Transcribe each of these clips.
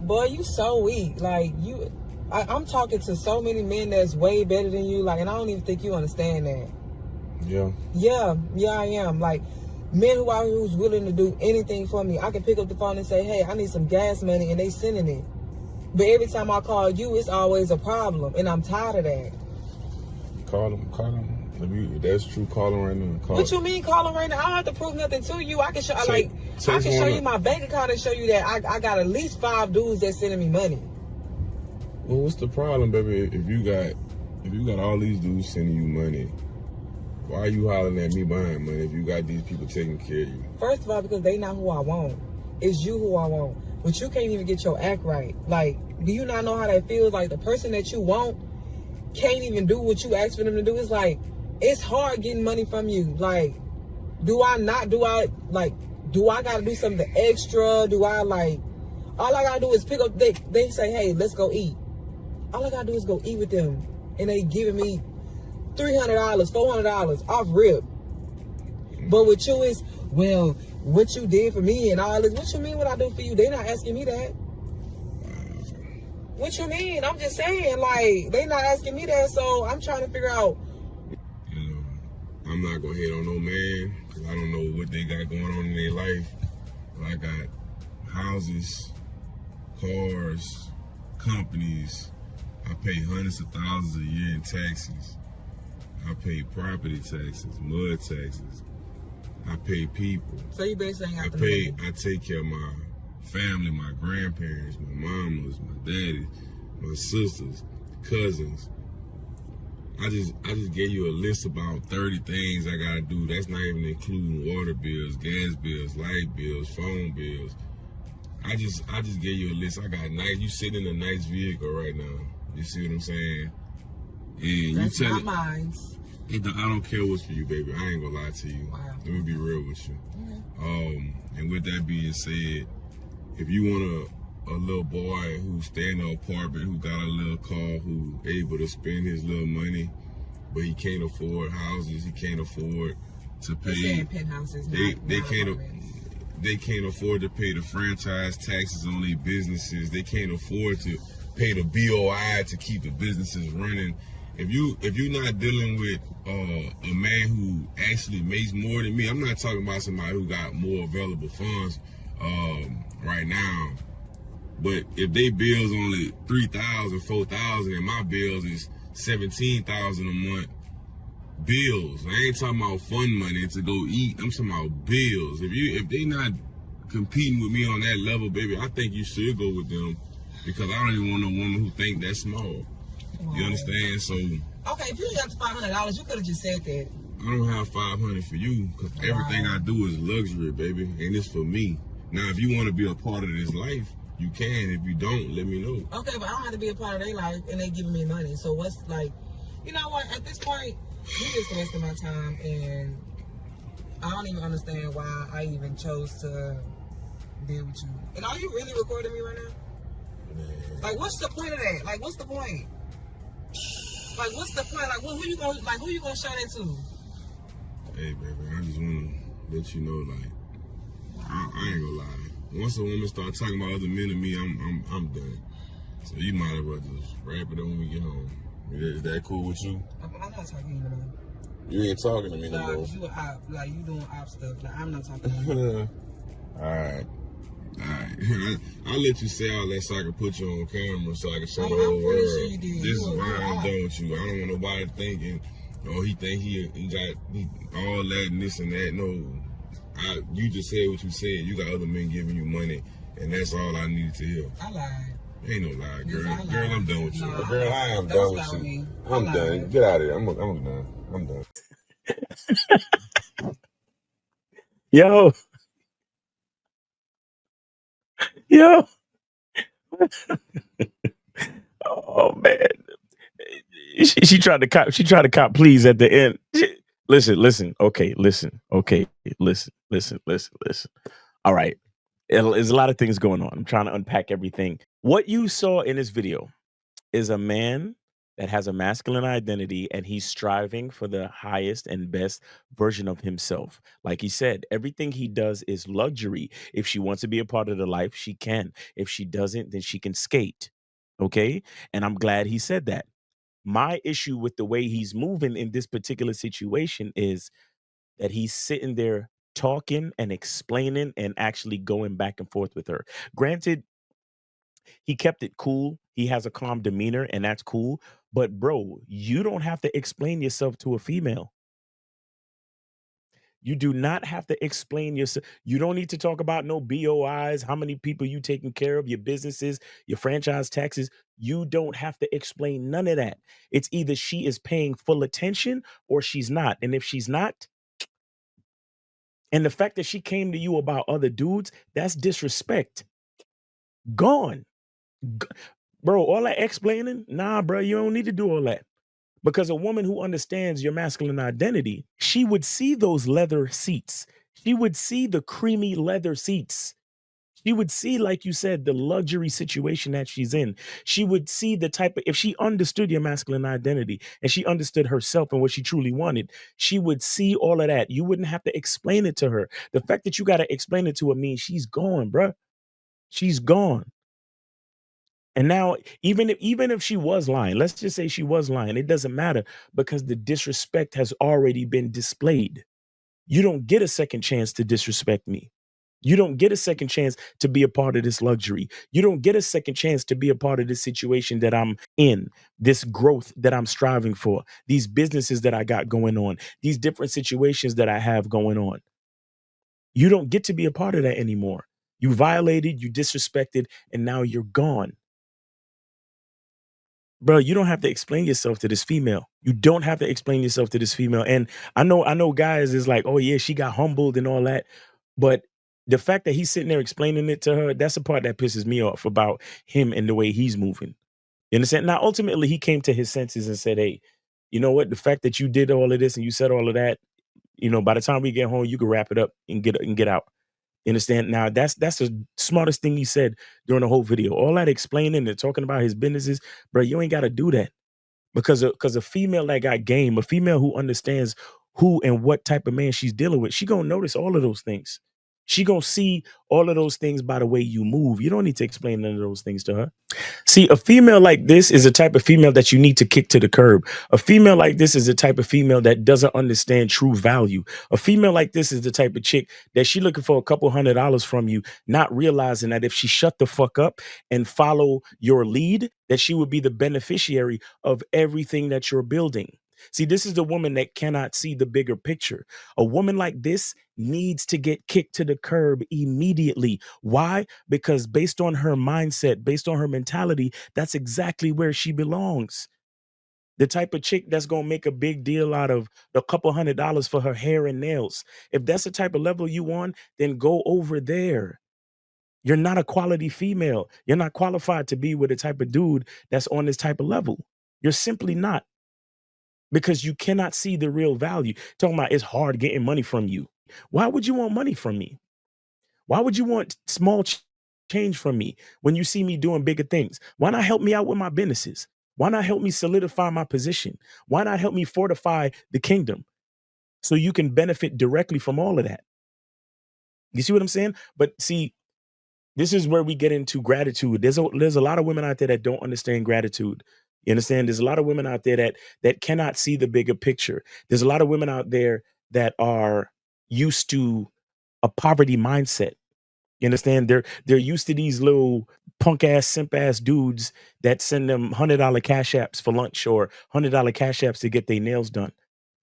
Boy, you so weak. Like, I'm talking to so many men that's way better than you. Like, and I don't even think you understand that. Yeah. Yeah, I am. Like, men who's willing to do anything for me. I can pick up the phone and say, hey, I need some gas money, and they sending it. But every time I call you, it's always a problem, and I'm tired of that. Call him. If that's true, call him right now. What you mean call him right now? I don't have to prove nothing to you. I can show I can show you my bank account and show you that I got at least 5 dudes that's sending me money. Well, what's the problem, baby? If you got all these dudes sending you money, why are you hollering at me buying money if you got these people taking care of you? First of all, because they not who I want. It's you who I want. But you can't even get your act right. Like, do you not know how that feels? Like, the person that you want can't even do what you ask for them to do. It's like, it's hard getting money from you. Like, do I gotta do something extra? All I gotta do is pick up, they say, hey, let's go eat. All I gotta do is go eat with them. And they giving me $300, $400 off rip. But with you is, well, what you did for me and all this. What you mean what I do for you? They not asking me that. What you mean? I'm just saying, like, they not asking me that, so I'm trying to figure out. You know, I'm not gonna hate on no man, because I don't know what they got going on in their life. But I got houses, cars, companies. I pay hundreds of thousands a year in taxes. I pay property taxes, mud taxes. I pay people. So you basically I take care of my family, my grandparents, my mamas, my daddy, my sisters, cousins. I just gave you a list about 30 things I gotta do. That's not even including water bills, gas bills, light bills, phone bills. I just gave you a list. I got you sitting in a nice vehicle right now. You see what I'm saying? Yeah, that's not mine. I don't care what's for you, baby. I ain't gonna lie to you. Wow. Let me be real with you. Mm-hmm. And with that being said, if you want a little boy who stay in an apartment, who got a little car, who able to spend his little money, but he can't afford houses, he can't afford to pay. Penthouses. They can't afford to pay the franchise taxes on their businesses. They can't afford to pay the BOI to keep the businesses running. If you're not dealing with a man who actually makes more than me, I'm not talking about somebody who got more available funds right now. But if they bills only $3,000, $4,000, and my bills is $17,000 a month, bills. I ain't talking about fun money to go eat. I'm talking about bills. If they not competing with me on that level, baby, I think you should go with them, because I don't even want a woman who think that's small. Wow. You understand? So okay, if you got $500, you could have just said that. I don't have $500 for you, because everything I do is luxury, baby, and it's for me. Now, if you want to be a part of this life, you can. If you don't, let me know. Okay, but I don't have to be a part of their life, and they giving me money. So what's like, you know what? At this point, you just wasting my time, and I don't even understand why I even chose to deal with you. And are you really recording me right now? Man. Like, what's the point of that? Like, what's the point? Like, what's the point? Like, who you gonna show that to? Hey, baby, I just wanna let you know, like, I ain't gonna lie. Once a woman start talking about other men and me, I'm done. So you might as well just wrap it up when we get home. Is that cool with you? I'm not talking to you no more. You ain't talking to me no more. You op, like you doing op stuff. Like I'm not talking to you. Alright. I'll let you say all that so I can put you on camera, so I can show the whole world. Sure you did. This is why I'm done with you. I don't want nobody thinking, oh, he think he got all that and this and that. No. You just said what you said. You got other men giving you money, and that's all I needed to hear. I lied. Ain't no lie, girl. Yes, girl, I'm done with you. No, girl, I am done with you. I'm done. Get out of here. I'm done. I'm done. Yo. Oh man. She tried to cop please at the end. Listen. Okay, listen. All right. There's a lot of things going on. I'm trying to unpack everything. What you saw in this video is a man that has a masculine identity and he's striving for the highest and best version of himself. Like he said, everything he does is luxury. If she wants to be a part of the life, she can. If she doesn't, then she can skate. Okay. And I'm glad he said that. My issue with the way he's moving in this particular situation is that he's sitting there talking and explaining and actually going back and forth with her. Granted, he kept it cool. He has a calm demeanor, and that's cool. But bro, you don't have to explain yourself to a female. You do not have to explain yourself. You don't need to talk about no BOIs, how many people you taking care of, your businesses, your franchise taxes. You don't have to explain none of that. It's either she is paying full attention or she's not. And if she's not, and the fact that she came to you about other dudes, that's disrespect. Gone. G- Bro, all that explaining, nah, bro, you don't need to do all that. Because a woman who understands your masculine identity, she would see those leather seats. She would see the creamy leather seats. She would see, like you said, the luxury situation that she's in. She would see the type of, if she understood your masculine identity and she understood herself and what she truly wanted, she would see all of that. You wouldn't have to explain it to her. The fact that you got to explain it to her means she's gone, bruh. She's gone. And now, even if she was lying, let's just say she was lying, it doesn't matter because the disrespect has already been displayed. You don't get a second chance to disrespect me. You don't get a second chance to be a part of this luxury. You don't get a second chance to be a part of this situation that I'm in, this growth that I'm striving for, these businesses that I got going on, these different situations that I have going on. You don't get to be a part of that anymore. You violated, you disrespected, and now you're gone. Bro, you don't have to explain yourself to this female. You don't have to explain yourself to this female. And I know guys is like, oh yeah, she got humbled and all that. But the fact that he's sitting there explaining it to her, that's the part that pisses me off about him and the way he's moving. You understand? Now, ultimately, he came to his senses and said, hey, you know what? The fact that you did all of this and you said all of that, by the time we get home, you can wrap it up and get out. You understand? Now that's the smartest thing he said during the whole video. All that explaining and talking about his businesses, bro, you ain't got to do that because a female that got game, a female who understands who and what type of man she's dealing with, she gonna notice all of those things. She gonna see all of those things by the way you move. You don't need to explain none of those things to her. See, a female like this is a type of female that you need to kick to the curb. A female like this is the type of female that doesn't understand true value. A female like this is the type of chick that she looking for a couple $100 from you, not realizing that if she shut the fuck up and follow your lead, that she would be the beneficiary of everything that you're building. See, this is the woman that cannot see the bigger picture. A woman like this needs to get kicked to the curb immediately. Why? Because based on her mindset, based on her mentality, that's exactly where she belongs. The type of chick that's going to make a big deal out of a couple $100 for her hair and nails. If that's the type of level you want, then go over there. You're not a quality female. You're not qualified to be with a type of dude that's on this type of level. You're simply not, because you cannot see the real value. Talking about it's hard getting money from you. Why would you want money from me? Why would you want small change from me when you see me doing bigger things? Why not help me out with my businesses? Why not help me solidify my position? Why not help me fortify the kingdom so you can benefit directly from all of that? You see what I'm saying? But see, this is where we get into gratitude. There's a lot of women out there that don't understand gratitude. You understand? There's a lot of women out there that cannot see the bigger picture. There's a lot of women out there that are used to a poverty mindset. You understand? They're used to these little punk ass, simp ass dudes that send them $100 cash apps for lunch or $100 cash apps to get their nails done.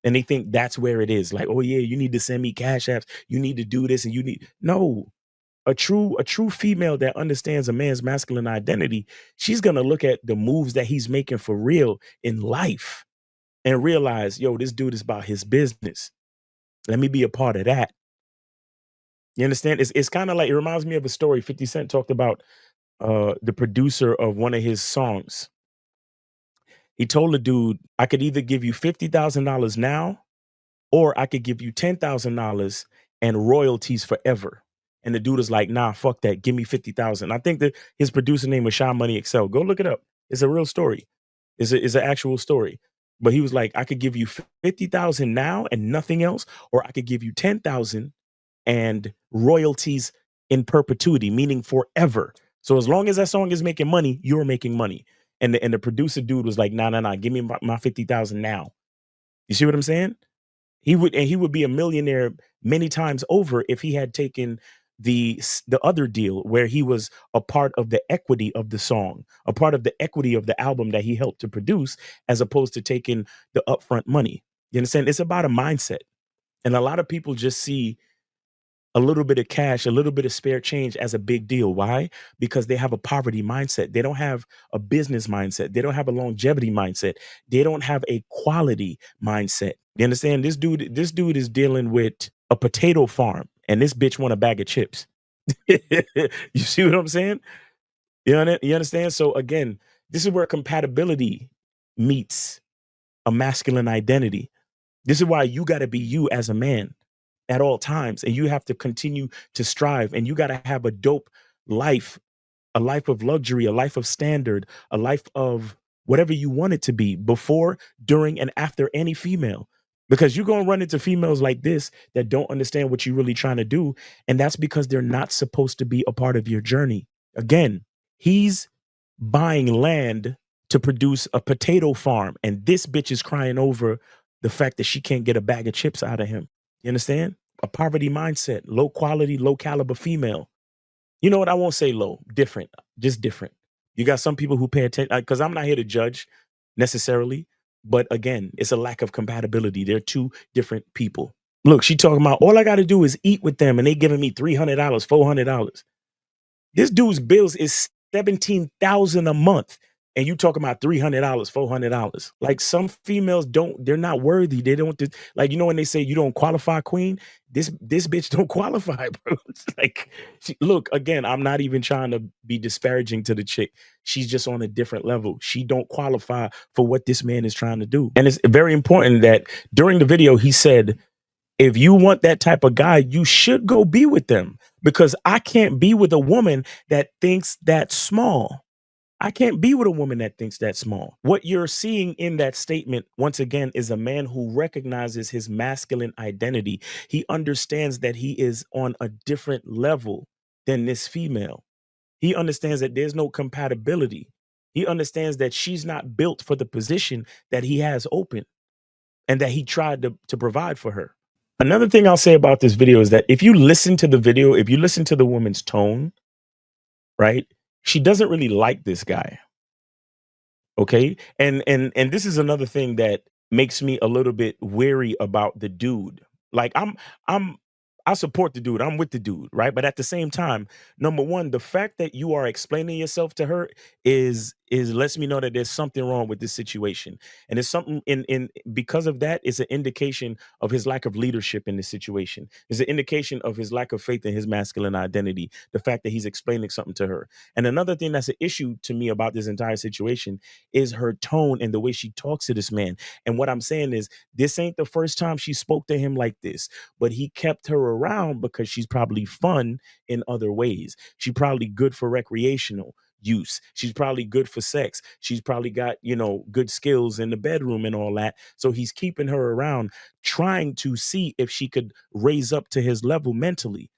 And they think that's where it is. Like, oh yeah, you need to send me cash apps. You need to do this, and you need no. A true female that understands a man's masculine identity, she's gonna look at the moves that he's making for real in life and realize, yo, this dude is about his business. Let me be a part of that. You understand? It's kind of like, it reminds me of a story 50 Cent talked about, the producer of one of his songs. He told the dude, I could either give you $50,000 now, or I could give you $10,000 and royalties forever. And the dude is like, nah, fuck that. Give me 50,000. I think that his producer name was Sean Money Excel. Go look it up. It's a real story. It's an actual story. But he was like, I could give you 50,000 now and nothing else, or I could give you 10,000 and royalties in perpetuity, meaning forever. So as long as that song is making money, you're making money. And the producer dude was like, nah, give me my 50,000 now. You see what I'm saying? He would be a millionaire many times over if he had taken the other deal where he was a part of the equity of the song, a part of the equity of the album that he helped to produce, as opposed to taking the upfront money. You understand? It's about a mindset. And a lot of people just see a little bit of cash, a little bit of spare change as a big deal. Why? Because they have a poverty mindset. They don't have a business mindset. They don't have a longevity mindset. They don't have a quality mindset. You understand? This dude is dealing with a potato farm, and this bitch want a bag of chips. You see what I'm saying? You understand? So again, this is where compatibility meets a masculine identity. This is why you got to be you as a man at all times, and you have to continue to strive, and you got to have a dope life, a life of luxury, a life of standard, a life of whatever you want it to be before, during, and after any female. Because you're going to run into females like this that don't understand what you're really trying to do. And that's because they're not supposed to be a part of your journey. Again, he's buying land to produce a potato farm. And this bitch is crying over the fact that she can't get a bag of chips out of him. You understand? A poverty mindset, low quality, low caliber female. You know what? I won't say low, different, just different. You got some people who pay attention, because I'm not here to judge necessarily, but again, it's a lack of compatibility. They're two different people. Look, she talking about all I got to do is eat with them, and they giving me $300, $400. This dude's bills is 17,000 a month, and you talking about $300, $400. Like, some females they're not worthy. They don't like, when they say you don't qualify, queen. This bitch don't qualify, bro. It's like, look, again, I'm not even trying to be disparaging to the chick. She's just on a different level. She don't qualify for what this man is trying to do. And it's very important that during the video he said, if you want that type of guy, you should go be with them, because I can't be with a woman that thinks that small. I can't be with a woman that thinks that small. What you're seeing in that statement, once again, is a man who recognizes his masculine identity. He understands that he is on a different level than this female. He understands that there's no compatibility. He understands that she's not built for the position that he has open and that he tried to provide for her. Another thing I'll say about this video is that if you listen to the video, if you listen to the woman's tone, right? She doesn't really like this guy. Okay? And this is another thing that makes me a little bit wary about the dude. Like, I'm I support the dude. I'm with the dude, right? But at the same time, number one, the fact that you are explaining yourself to her is lets me know that there's something wrong with this situation. And it's something in because of that, it's an indication of his lack of leadership in this situation. It's an indication of his lack of faith in his masculine identity. The fact that he's explaining something to her. And another thing that's an issue to me about this entire situation is her tone and the way she talks to this man. And what I'm saying is, this ain't the first time she spoke to him like this, but he kept her around because she's probably fun in other ways. She's probably good for recreational use. She's probably good for sex. She's probably got, good skills in the bedroom and all that. So he's keeping her around, trying to see if she could raise up to his level mentally.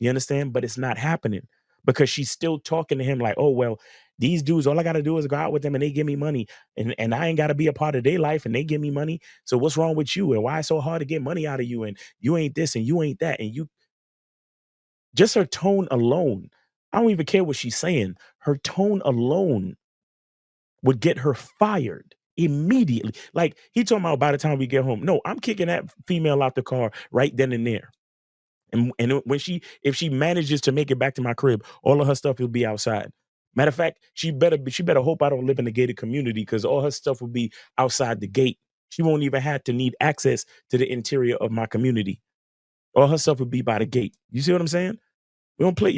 You understand? But it's not happening, because she's still talking to him like, oh, well, these dudes, all I got to do is go out with them and they give me money, and I ain't got to be a part of their life, and they give me money. So what's wrong with you? And why it's so hard to get money out of you? And you ain't this and you ain't that. And you, just her tone alone, I don't even care what she's saying. Her tone alone would get her fired immediately. Like, he talking about by the time we get home. No, I'm kicking that female out the car right then and there. And when if she manages to make it back to my crib, all of her stuff will be outside. Matter of fact, she better hope I don't live in a gated community, because all her stuff will be outside the gate. She won't even have to need access to the interior of my community. All her stuff will be by the gate. You see what I'm saying? We don't play,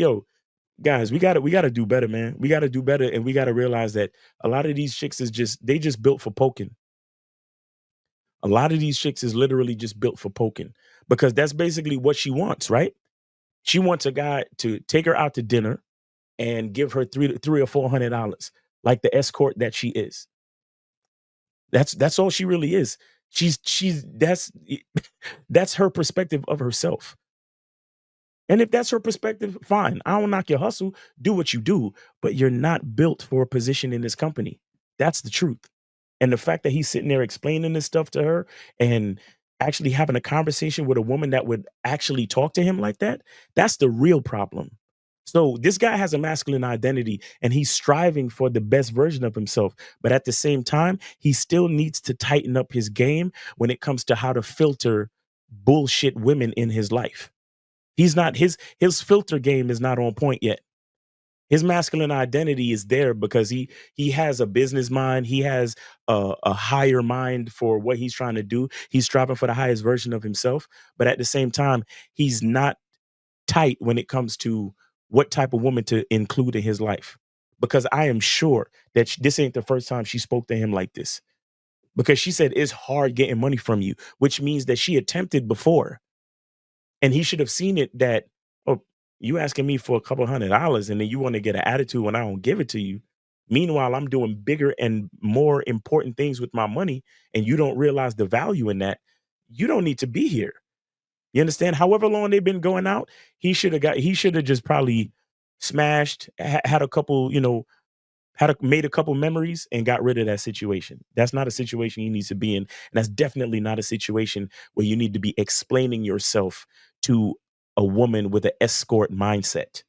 guys. We gotta do better, man. We gotta do better, and we gotta realize that a lot of these chicks is they just built for poking. A lot of these chicks is literally just built for poking, because that's basically what she wants, right? She wants a guy to take her out to dinner and give her three or $400, like the escort that she is. That's all she really is. She's that's her perspective of herself. And if that's her perspective, fine. I don't knock your hustle. Do what you do, but you're not built for a position in this company. That's the truth. And the fact that he's sitting there explaining this stuff to her and actually having a conversation with a woman that would actually talk to him like that, that's the real problem. So this guy has a masculine identity and he's striving for the best version of himself. But at the same time, he still needs to tighten up his game when it comes to how to filter bullshit women in his life. He's not his filter game is not on point yet. His masculine identity is there because he has a business mind. He has a higher mind for what he's trying to do. He's striving for the highest version of himself, but at the same time, he's not tight when it comes to what type of woman to include in his life. Because I am sure that this ain't the first time she spoke to him like this. Because she said it's hard getting money from you, which means that she attempted before. And he should have seen it that, oh, you asking me for a couple $100 and then you want to get an attitude when I don't give it to you. Meanwhile, I'm doing bigger and more important things with my money, and you don't realize the value in that. You don't need to be here. You understand? However long they've been going out, he should have just probably smashed, had a couple, made a couple memories and got rid of that situation. That's not a situation you need to be in. And that's definitely not a situation where you need to be explaining yourself to a woman with an escort mindset.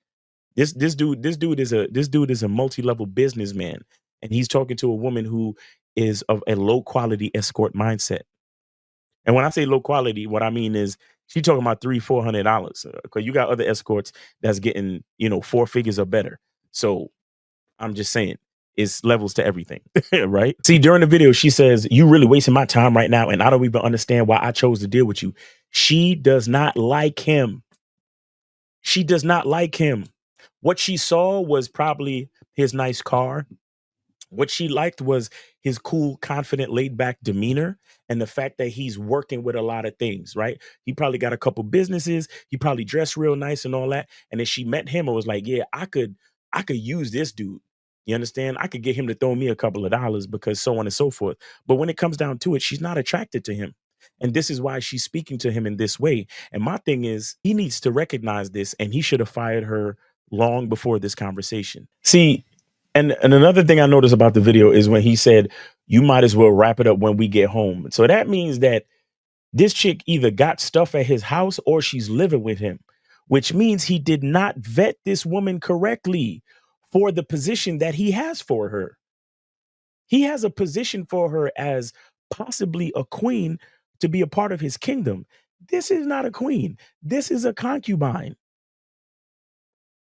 This dude is a multi-level businessman, and he's talking to a woman who is of a low quality escort mindset. And when I say low quality, what I mean is she talking about $300-400 because you got other escorts that's getting, four figures or better. So I'm just saying, it's levels to everything, right? See, during the video, she says, "You really wasting my time right now, and I don't even understand why I chose to deal with you." She does not like him. She does not like him. What she saw was probably his nice car. What she liked was his cool, confident, laid back demeanor and the fact that he's working with a lot of things, right? He probably got a couple businesses. He probably dressed real nice and all that. And then she met him and was like, yeah, I could use this dude. You understand? I could get him to throw me a couple of dollars because so on and so forth. But when it comes down to it, she's not attracted to him. And this is why she's speaking to him in this way. And my thing is, he needs to recognize this and he should have fired her long before this conversation. See, and another thing I noticed about the video is when he said, "You might as well wrap it up when we get home." So that means that this chick either got stuff at his house or she's living with him, which means he did not vet this woman correctly for the position that he has for her. He has a position for her as possibly a queen to be a part of his kingdom. This is not a queen. This is a concubine.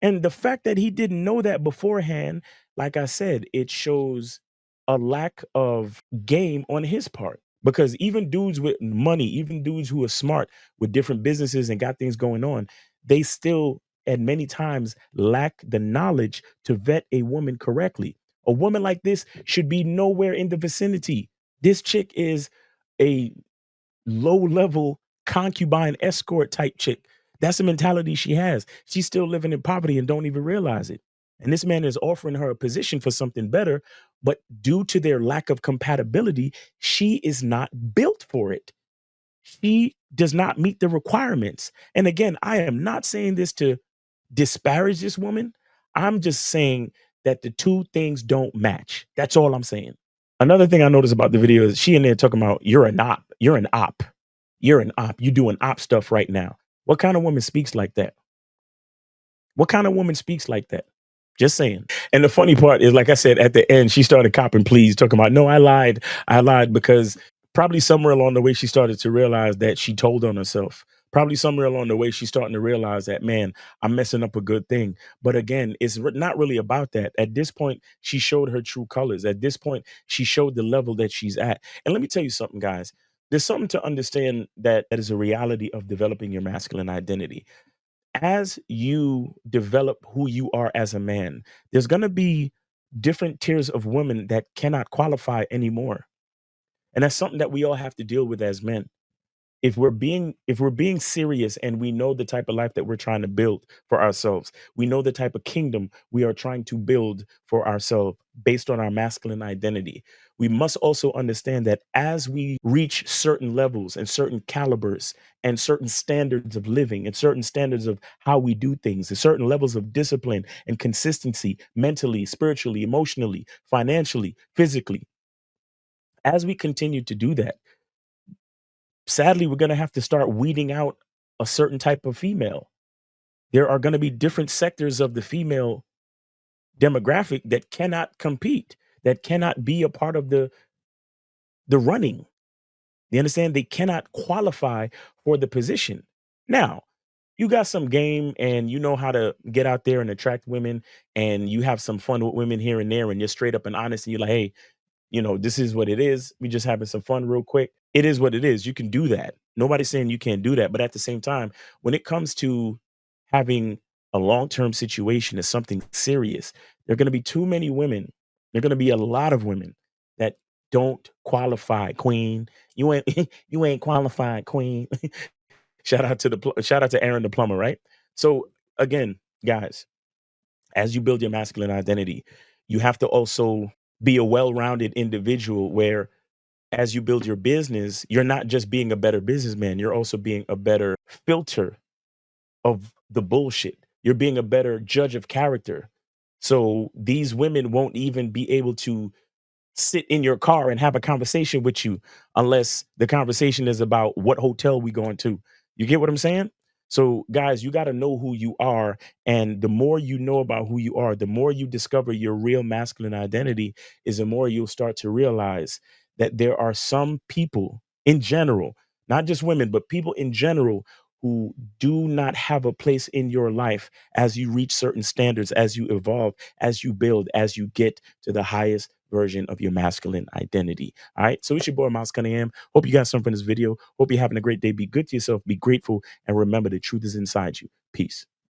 And the fact that he didn't know that beforehand, like I said, it shows a lack of game on his part. Because even dudes with money, even dudes who are smart with different businesses and got things going on, they still at many times lack the knowledge to vet a woman correctly. A woman like this should be nowhere in the vicinity. This chick is a low level concubine escort type chick. That's the mentality she has. She's still living in poverty and don't even realize it. And this man is offering her a position for something better, but due to their lack of compatibility, she is not built for it. She does not meet the requirements. And again, I am not saying this to disparage this woman. I'm just saying that the two things don't match. That's all I'm saying. Another thing I noticed about the video is she in there talking about you're an op. You're an op. You're an op. You doing op stuff right now. What kind of woman speaks like that? What kind of woman speaks like that? Just saying. And the funny part is, like I said, at the end, she started copping pleas, talking about, no, I lied. I lied because probably somewhere along the way, she started to realize that she told on herself. Probably somewhere along the way, she's starting to realize that, man, I'm messing up a good thing. But again, it's not really about that. At this point, she showed her true colors. At this point, she showed the level that she's at. And let me tell you something, guys. There's something to understand that is a reality of developing your masculine identity. As you develop who you are as a man, there's going to be different tiers of women that cannot qualify anymore. And that's something that we all have to deal with as men. if we're being serious and we know the type of life that we're trying to build for ourselves, we know the type of kingdom we are trying to build for ourselves based on our masculine identity, we must also understand that as we reach certain levels and certain calibers and certain standards of living and certain standards of how we do things and certain levels of discipline and consistency mentally, spiritually, emotionally, financially, physically, as we continue to do that, sadly, we're going to have to start weeding out a certain type of female. There are going to be different sectors of the female demographic that cannot compete, that cannot be a part of the running. You understand? They cannot qualify for the position. Now, you got some game and you know how to get out there and attract women and you have some fun with women here and there and you're straight up and honest and you're like, hey, this is what it is. We just having some fun real quick. It is what it is. You can do that. Nobody's saying you can't do that. But at the same time, when it comes to having a long-term situation as something serious, there are going to be too many women. There are going to be a lot of women that don't qualify, queen. You ain't you ain't qualified, queen. Shout out to Aaron the plumber, right? So again, guys, as you build your masculine identity, you have to also be a well-rounded individual where as you build your business, you're not just being a better businessman, you're also being a better filter of the bullshit. You're being a better judge of character. So these women won't even be able to sit in your car and have a conversation with you unless the conversation is about what hotel we going to. You get what I'm saying? So guys, you got to know who you are, and the more you know about who you are, the more you discover your real masculine identity is the more you'll start to realize that there are some people in general, not just women, but people in general who do not have a place in your life as you reach certain standards, as you evolve, as you build, as you get to the highest version of your masculine identity. All right. So it's your boy, Miles Cunningham. Hope you got something from this video. Hope you're having a great day. Be good to yourself. Be grateful. And remember, the truth is inside you. Peace.